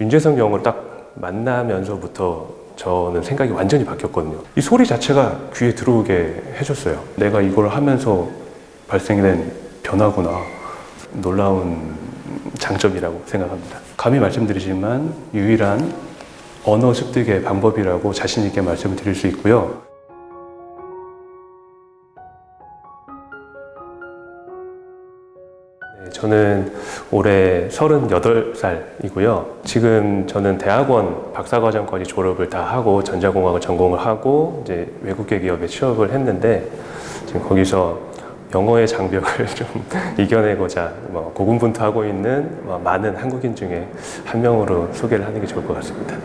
윤재석 영어를 딱 만나면서부터 저는 생각이 완전히 바뀌었거든요. 이 소리 자체가 귀에 들어오게 해줬어요. 내가 이걸 하면서 발생된 변화구나. 놀라운 장점이라고 생각합니다. 감히 말씀드리지만 유일한 언어 습득의 방법이라고 자신 있게 말씀을 드릴 수 있고요. 저는 올해 38살이고요. 지금 저는 대학원 박사과정까지 졸업을 다 하고 전자공학을 전공을 하고 이제 외국계 기업에 취업을 했는데 지금 거기서 영어의 장벽을 좀 이겨내고자 고군분투하고 있는 많은 한국인 중에 한 명으로 소개를 하는 게 좋을 것 같습니다.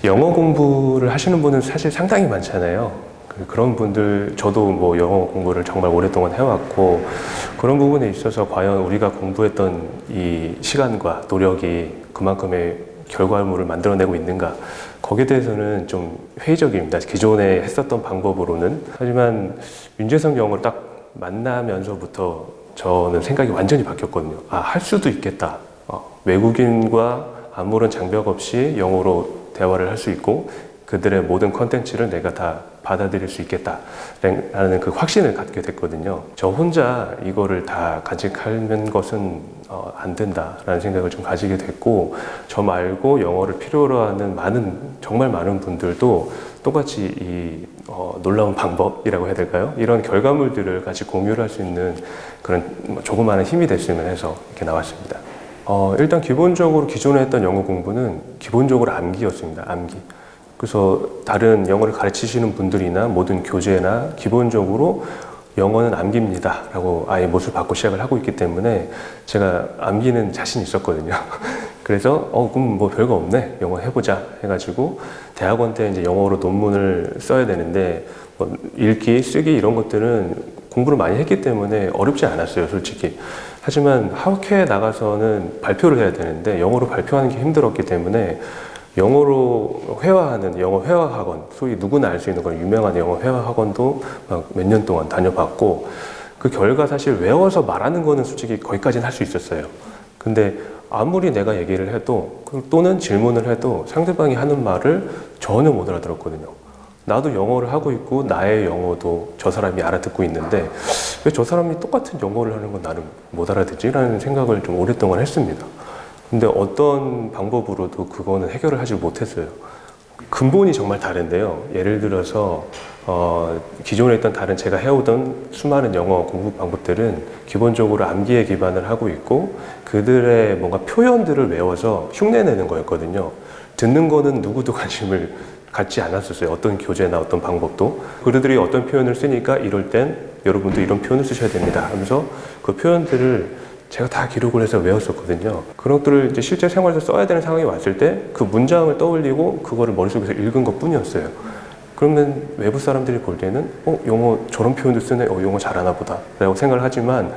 영어 공부를 하시는 분은 사실 상당히 많잖아요. 그런 분들, 저도 영어 공부를 정말 오랫동안 해왔고 그런 부분에 있어서 과연 우리가 공부했던 이 시간과 노력이 그만큼의 결과물을 만들어내고 있는가, 거기에 대해서는 좀 회의적입니다. 기존에 했었던 방법으로는. 하지만 윤재석 영어를 딱 만나면서부터 저는 생각이 완전히 바뀌었거든요. 할 수도 있겠다. 외국인과 아무런 장벽 없이 영어로 대화를 할 수 있고 그들의 모든 컨텐츠를 내가 다 받아들일 수 있겠다라는 그 확신을 갖게 됐거든요. 저 혼자 이거를 다 간직하는 것은 안 된다라는 생각을 좀 가지게 됐고, 저 말고 영어를 필요로 하는 정말 많은 분들도 똑같이 이 놀라운 방법이라고 해야 될까요? 이런 결과물들을 같이 공유를 할 수 있는 그런 조그마한 힘이 됐으면 해서 이렇게 나왔습니다. 일단 기본적으로 기존에 했던 영어 공부는 기본적으로 암기였습니다. 암기. 그래서 다른 영어를 가르치시는 분들이나 모든 교재나 기본적으로 영어는 암기입니다 라고 아예 못을 받고 시작을 하고 있기 때문에 제가 암기는 자신 있었거든요. 그래서 그럼 별거 없네, 영어 해보자 해가지고 대학원 때 이제 영어로 논문을 써야 되는데 읽기, 쓰기 이런 것들은 공부를 많이 했기 때문에 어렵지 않았어요, 솔직히. 하지만 학회에 나가서는 발표를 해야 되는데 영어로 발표하는 게 힘들었기 때문에 영어로 회화하는 영어 회화 학원, 소위 누구나 알 수 있는 그런 유명한 영어 회화 학원도 몇 년 동안 다녀봤고, 그 결과 사실 외워서 말하는 거는 솔직히 거기까지는 할 수 있었어요. 근데 아무리 내가 얘기를 해도 또는 질문을 해도 상대방이 하는 말을 전혀 못 알아들었거든요. 나도 영어를 하고 있고 나의 영어도 저 사람이 알아듣고 있는데 왜 저 사람이 똑같은 영어를 하는 건 나는 못 알아듣지? 라는 생각을 좀 오랫동안 했습니다. 근데 어떤 방법으로도 그거는 해결을 하지 못했어요. 근본이 정말 다른데요. 예를 들어서 기존에 있던 다른 제가 해오던 수많은 영어 공부 방법들은 기본적으로 암기에 기반을 하고 있고 그들의 뭔가 표현들을 외워서 흉내내는 거였거든요. 듣는 거는 누구도 관심을 갖지 않았었어요. 어떤 교재나 어떤 방법도. 그들이 어떤 표현을 쓰니까 이럴 땐 여러분도 이런 표현을 쓰셔야 됩니다 하면서 그 표현들을 제가 다 기록을 해서 외웠었거든요. 그런 것들을 이제 실제 생활에서 써야 되는 상황이 왔을 때 그 문장을 떠올리고 그거를 머릿속에서 읽은 것 뿐이었어요. 그러면 외부 사람들이 볼 때는 영어 저런 표현도 쓰네, 영어 잘하나 보다 라고 생각을 하지만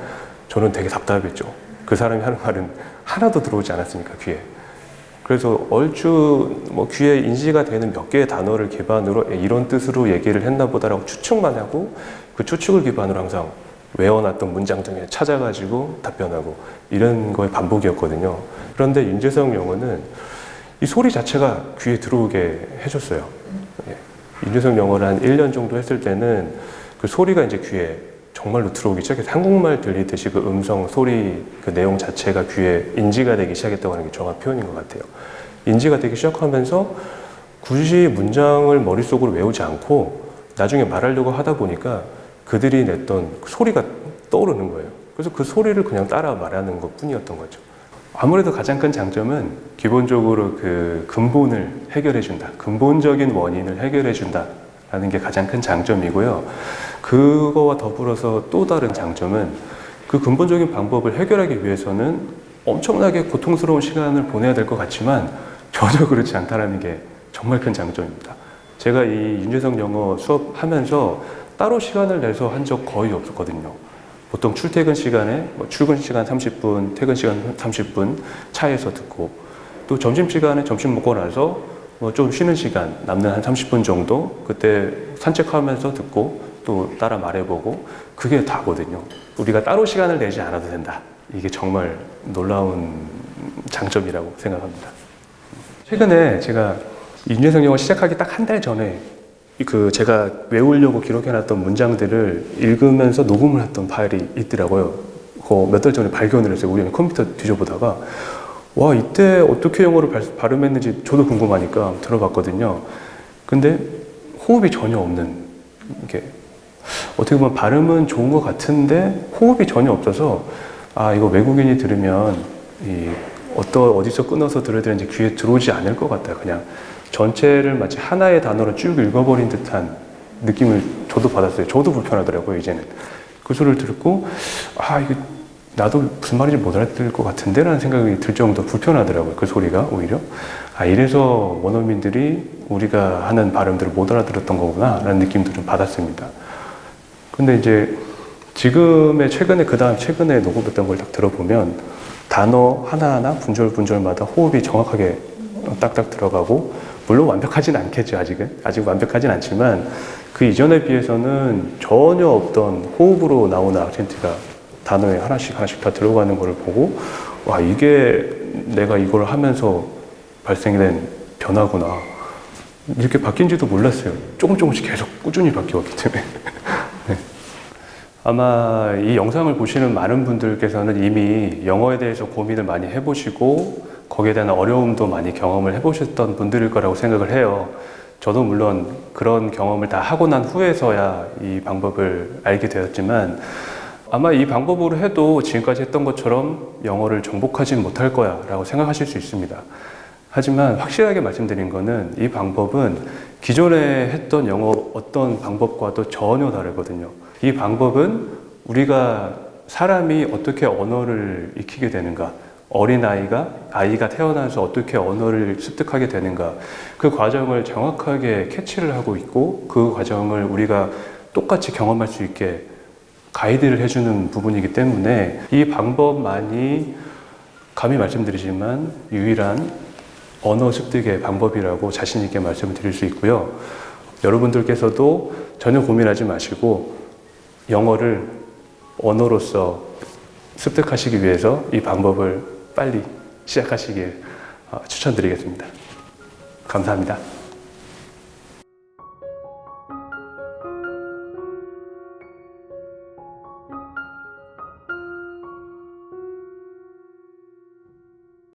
저는 되게 답답했죠. 그 사람이 하는 말은 하나도 들어오지 않았으니까, 귀에. 그래서 얼추 귀에 인지가 되는 몇 개의 단어를 기반으로 이런 뜻으로 얘기를 했나 보다라고 추측만 하고 그 추측을 기반으로 항상 외워놨던 문장 중에 찾아가지고 답변하고 이런 거의 반복이었거든요. 그런데 윤재석 영어는 이 소리 자체가 귀에 들어오게 해줬어요. 윤재석 영어를 한 1년 정도 했을 때는 그 소리가 이제 귀에 정말로 들어오기 시작해서 한국말 들리듯이 그 음성, 소리, 그 내용 자체가 귀에 인지가 되기 시작했다고 하는 게 정확한 표현인 것 같아요. 인지가 되기 시작하면서 굳이 문장을 머릿속으로 외우지 않고 나중에 말하려고 하다 보니까 그들이 냈던 소리가 떠오르는 거예요. 그래서 그 소리를 그냥 따라 말하는 것 뿐이었던 거죠. 아무래도 가장 큰 장점은 기본적으로 그 근본을 해결해 준다. 근본적인 원인을 해결해 준다 라는 게 가장 큰 장점이고요. 그거와 더불어서 또 다른 장점은 그 근본적인 방법을 해결하기 위해서는 엄청나게 고통스러운 시간을 보내야 될 것 같지만 전혀 그렇지 않다는 게 정말 큰 장점입니다. 제가 이 윤재석 영어 수업하면서 따로 시간을 내서 한 적 거의 없었거든요. 보통 출퇴근 시간에 출근 시간 30분, 퇴근 시간 30분 차에서 듣고, 또 점심시간에 점심 먹고 나서 좀 쉬는 시간 남는 한 30분 정도 그때 산책하면서 듣고 또 따라 말해보고, 그게 다거든요. 우리가 따로 시간을 내지 않아도 된다. 이게 정말 놀라운 장점이라고 생각합니다. 최근에 제가 윤재석 영어 시작하기 딱 한 달 전에 제가 외우려고 기록해놨던 문장들을 읽으면서 녹음을 했던 파일이 있더라고요. 몇 달 전에 발견을 했어요. 우연히 컴퓨터 뒤져보다가 와, 이때 어떻게 영어를 발음했는지 저도 궁금하니까 들어봤거든요. 근데 호흡이 전혀 없는, 이게 어떻게 보면 발음은 좋은 것 같은데 호흡이 전혀 없어서 아, 이거 외국인이 들으면 어디서 끊어서 들어야 되는지 귀에 들어오지 않을 것 같다. 그냥 전체를 마치 하나의 단어로 쭉 읽어버린 듯한 느낌을 저도 받았어요. 저도 불편하더라고요, 이제는. 그 소리를 듣고 아, 이거 나도 무슨 말인지 못 알아들을 것 같은데 라는 생각이 들 정도로 불편하더라고요, 그 소리가 오히려. 아, 이래서 원어민들이 우리가 하는 발음들을 못 알아들었던 거구나 라는 느낌도 좀 받았습니다. 근데 이제 최근에 녹음했던 걸 딱 들어보면 단어 하나하나 분절마다 호흡이 정확하게 딱딱 들어가고, 물론 완벽하진 않겠죠. 아직 완벽하진 않지만 그 이전에 비해서는 전혀 없던 호흡으로 나오는 악센트가 단어에 하나씩 다 들어가는 걸 보고 와, 이게 내가 이걸 하면서 발생된 변화구나, 이렇게 바뀐지도 몰랐어요. 조금씩 계속 꾸준히 바뀌었기 때문에. 네. 아마 이 영상을 보시는 많은 분들께서는 이미 영어에 대해서 고민을 많이 해보시고 거기에 대한 어려움도 많이 경험을 해보셨던 분들일 거라고 생각을 해요. 저도 물론 그런 경험을 다 하고 난 후에서야 이 방법을 알게 되었지만 아마 이 방법으로 해도 지금까지 했던 것처럼 영어를 정복하진 못할 거야 라고 생각하실 수 있습니다. 하지만 확실하게 말씀드린 거는 이 방법은 기존에 했던 영어 어떤 방법과도 전혀 다르거든요. 이 방법은 사람이 어떻게 언어를 익히게 되는가, 아이가 태어나서 어떻게 언어를 습득하게 되는가, 그 과정을 정확하게 캐치를 하고 있고 그 과정을 우리가 똑같이 경험할 수 있게 가이드를 해주는 부분이기 때문에 이 방법만이 감히 말씀드리지만 유일한 언어 습득의 방법이라고 자신 있게 말씀을 드릴 수 있고요. 여러분들께서도 전혀 고민하지 마시고 영어를 언어로서 습득하시기 위해서 이 방법을 빨리 시작하시길 추천드리겠습니다. 감사합니다.